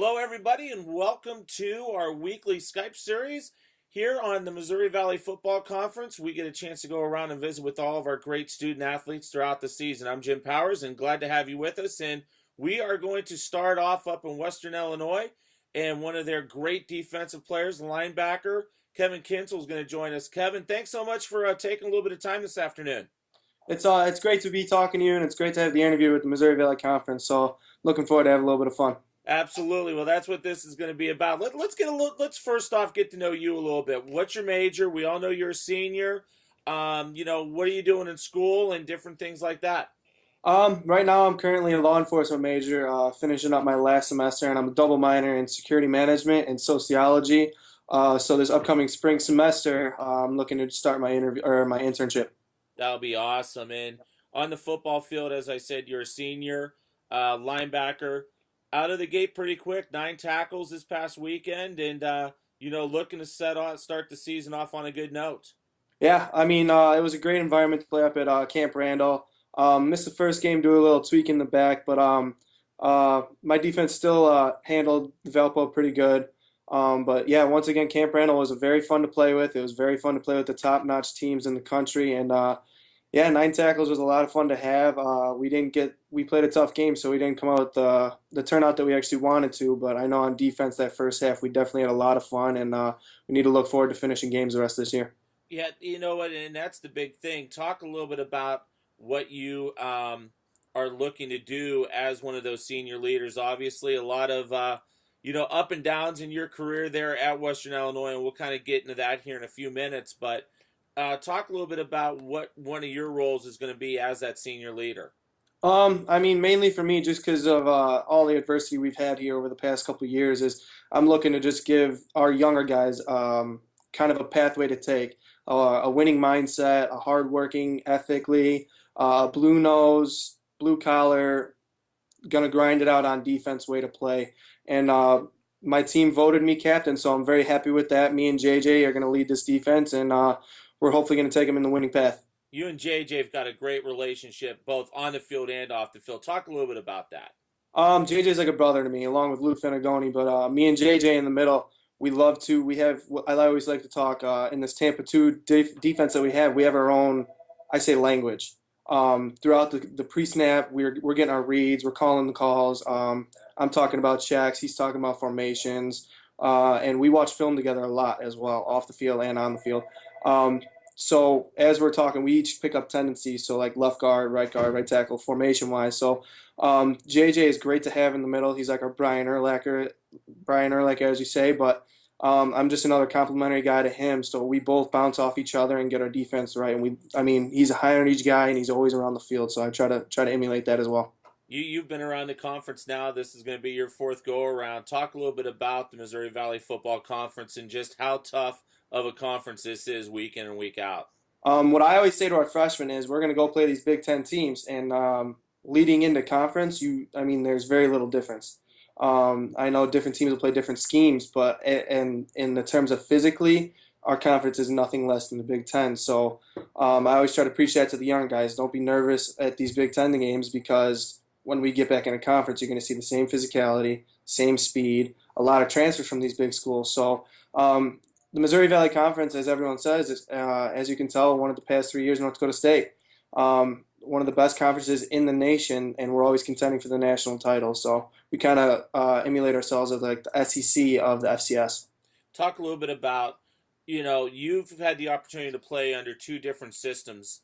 Hello, everybody, and welcome to our weekly Skype series. Here on the Missouri Valley Football Conference, we get a chance to go around and visit with all of our great student athletes throughout the season. I'm Jim Powers, and glad to have you with us. And we are going to start off up in Western Illinois, and one of their great defensive players, linebacker Kevin Kintzel, is going to join us. Kevin, thanks so much for taking a little bit of time this afternoon. It's great to be talking to you, and it's great to have the interview with the Missouri Valley Conference. So looking forward to have a little bit of fun. Absolutely. Well, that's what this is going to be about. Let's get a little. Let's first off get to know you a little bit. What's your major? We all know you're a senior. What are you doing in school and different things like that? Right now I'm currently a law enforcement major, finishing up my last semester, and I'm a double minor in security management and sociology. So this upcoming spring semester, I'm looking to start my interview or my internship. That'll be awesome. And on the football field, as I said, you're a senior linebacker. Out of the gate pretty quick. 9 tackles this past weekend, and looking to start the season off on a good note. Yeah, I mean, it was a great environment to play up at Camp Randall. Missed the first game due to a little tweak in the back, but my defense still handled the Valpo pretty good. But yeah, once again, Camp Randall was very fun to play with. It was very fun to play with the top-notch teams in the country, and yeah, 9 tackles was a lot of fun to have. We played a tough game, so we didn't come out with the turnout that we actually wanted to. But I know on defense that first half we definitely had a lot of fun, and we need to look forward to finishing games the rest of this year. Yeah, you know what, and that's the big thing. Talk a little bit about what you are looking to do as one of those senior leaders. Obviously, a lot of up and downs in your career there at Western Illinois, and we'll kind of get into that here in a few minutes. But talk a little bit about what one of your roles is going to be as that senior leader. I mean, mainly for me, just because of all the adversity we've had here over the past couple of years, is I'm looking to just give our younger guys kind of a pathway to take, a winning mindset, a hardworking, ethically, blue nose, blue collar, gonna grind it out on defense way to play. And my team voted me captain, so I'm very happy with that. Me and JJ are gonna lead this defense, and we're hopefully gonna take them in the winning path. You and JJ have got a great relationship, both on the field and off the field. Talk a little bit about that. JJ's like a brother to me, along with Lou Finagoni. But me and JJ in the middle, we love to. We have. I always like to talk in this Tampa two defense that we have. We have our own, I say, language. Throughout the pre-snap, we're getting our reads. We're calling the calls. I'm talking about checks. He's talking about formations. And we watch film together a lot as well, off the field and on the field. So as we're talking, we each pick up tendencies. So like left guard, right tackle, formation wise. So JJ is great to have in the middle. He's like our Brian Urlacher, as you say. But I'm just another complimentary guy to him. So we both bounce off each other and get our defense right. And I mean, he's a high energy guy and he's always around the field. So I try to emulate that as well. You've been around the conference now. This is going to be your fourth go around. Talk a little bit about the Missouri Valley Football Conference and just how tough of a conference this is week in and week out. What I always say to our freshmen is we're going to go play these Big Ten teams, and leading into conference, I mean, there's very little difference. I know different teams will play different schemes, but and in the terms of physically, our conference is nothing less than the Big Ten. So I always try to preach that to the young guys. Don't be nervous at these Big Ten games because when we get back in a conference, you're going to see the same physicality, same speed, a lot of transfers from these big schools. So the Missouri Valley Conference, as everyone says, is, as you can tell, one of the past 3 years, North Dakota State. One of the best conferences in the nation, and we're always contending for the national title. So we kind of emulate ourselves as like the SEC of the FCS. Talk a little bit about, you've had the opportunity to play under two different systems,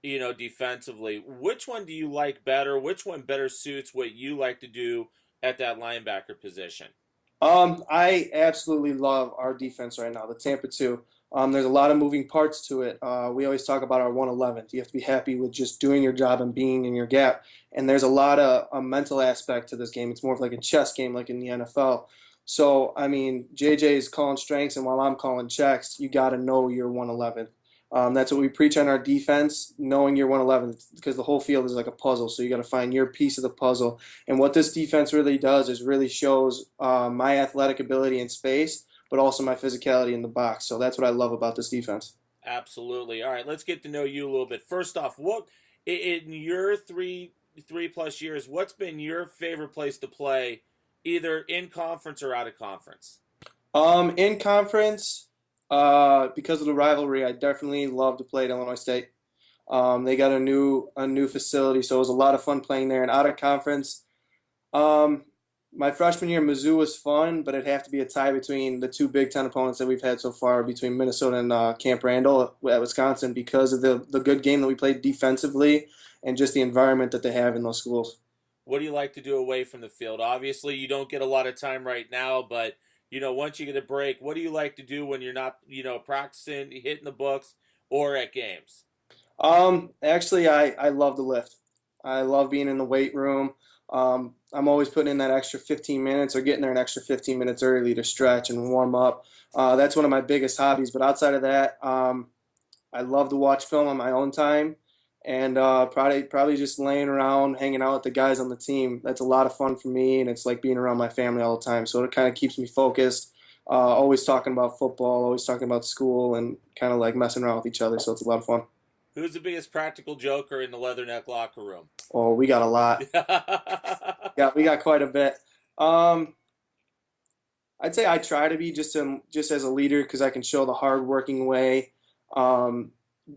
defensively. Which one do you like better? Which one better suits what you like to do at that linebacker position? I absolutely love our defense right now, the Tampa 2. There's a lot of moving parts to it. We always talk about our 111th. You have to be happy with just doing your job and being in your gap. And there's a lot of a mental aspect to this game. It's more of like a chess game, like in the NFL. So, I mean, JJ is calling strengths, and while I'm calling checks, you got to know your 111th. That's what we preach on our defense, knowing your 111th, because the whole field is like a puzzle. So you got to find your piece of the puzzle. And what this defense really does is really shows my athletic ability in space, but also my physicality in the box. So that's what I love about this defense. Absolutely. All right, let's get to know you a little bit. First off, what in your three plus years, what's been your favorite place to play either in conference or out of conference? In conference, because of the rivalry, I definitely love to play at Illinois State. They got a new facility, so it was a lot of fun playing there. And out of conference, um, my freshman year, Mizzou was fun, but it'd have to be a tie between the two Big Ten opponents that we've had so far, between Minnesota and Camp Randall at Wisconsin, because of the good game that we played defensively and just the environment that they have in those schools. What do you like to do away from the field? Obviously, you don't get a lot of time right now, but once you get a break, what do you like to do when you're not, practicing, hitting the books, or at games? Actually, I love to lift. I love being in the weight room. I'm always putting in that extra 15 minutes or getting there an extra 15 minutes early to stretch and warm up. That's one of my biggest hobbies. But outside of that, I love to watch film on my own time, and probably just laying around, hanging out with the guys on the team. That's a lot of fun for me, and it's like being around my family all the time. So it kind of keeps me focused. Always talking about football, always talking about school, and kind of like messing around with each other. So it's a lot of fun. Who's the biggest practical joker in the Leatherneck locker room? Oh, we got a lot. Yeah, we got quite a bit. Um, I'd say I try to be just as a leader because I can show the hard-working way um,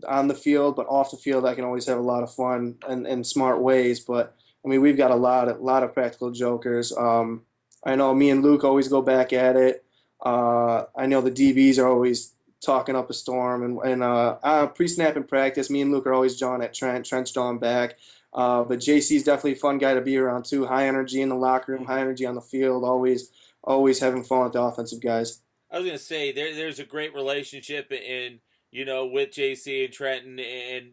on the field, but off the field I can always have a lot of fun and smart ways. But I mean, we've got a lot of practical jokers. I know me and Luke always go back at it. I know the DBs are always talking up a storm, and pre-snap in practice, me and Luke are always jawing at Trent. Trent's jawing back. But JC's definitely a fun guy to be around too. High energy in the locker room, high energy on the field. Always having fun with the offensive guys. I was gonna say there's a great relationship in with JC and Trenton and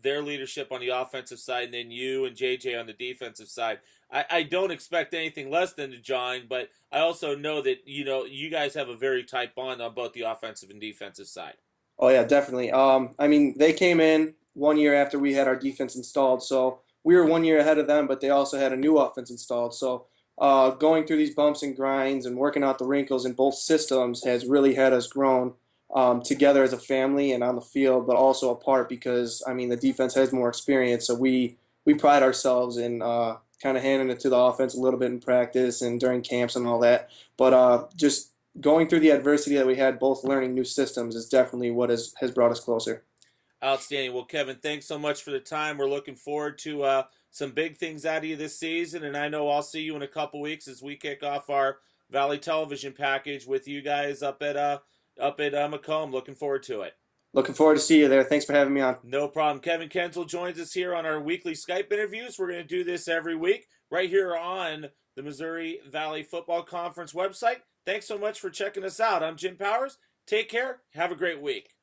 their leadership on the offensive side, and then you and JJ on the defensive side. I don't expect anything less than the jawing, but I also know that you guys have a very tight bond on both the offensive and defensive side. Oh yeah, definitely. I mean, they came in 1 year after we had our defense installed, so we were 1 year ahead of them. But they also had a new offense installed. So going through these bumps and grinds and working out the wrinkles in both systems has really had us grown together as a family and on the field, but also apart because I mean the defense has more experience, so we pride ourselves in kind of handing it to the offense a little bit in practice and during camps and all that. But just going through the adversity that we had, both learning new systems, is definitely what has brought us closer. Outstanding. Well, Kevin, thanks so much for the time. We're looking forward to some big things out of you this season, and I know I'll see you in a couple weeks as we kick off our Valley Television package with you guys up at Macomb. Looking forward to it. Looking forward to see you there. Thanks for having me on. No problem. Kevin Kintzel joins us here on our weekly Skype interviews. We're going to do this every week right here on the Missouri Valley Football Conference website. Thanks so much for checking us out. I'm Jim Powers. Take care. Have a great week.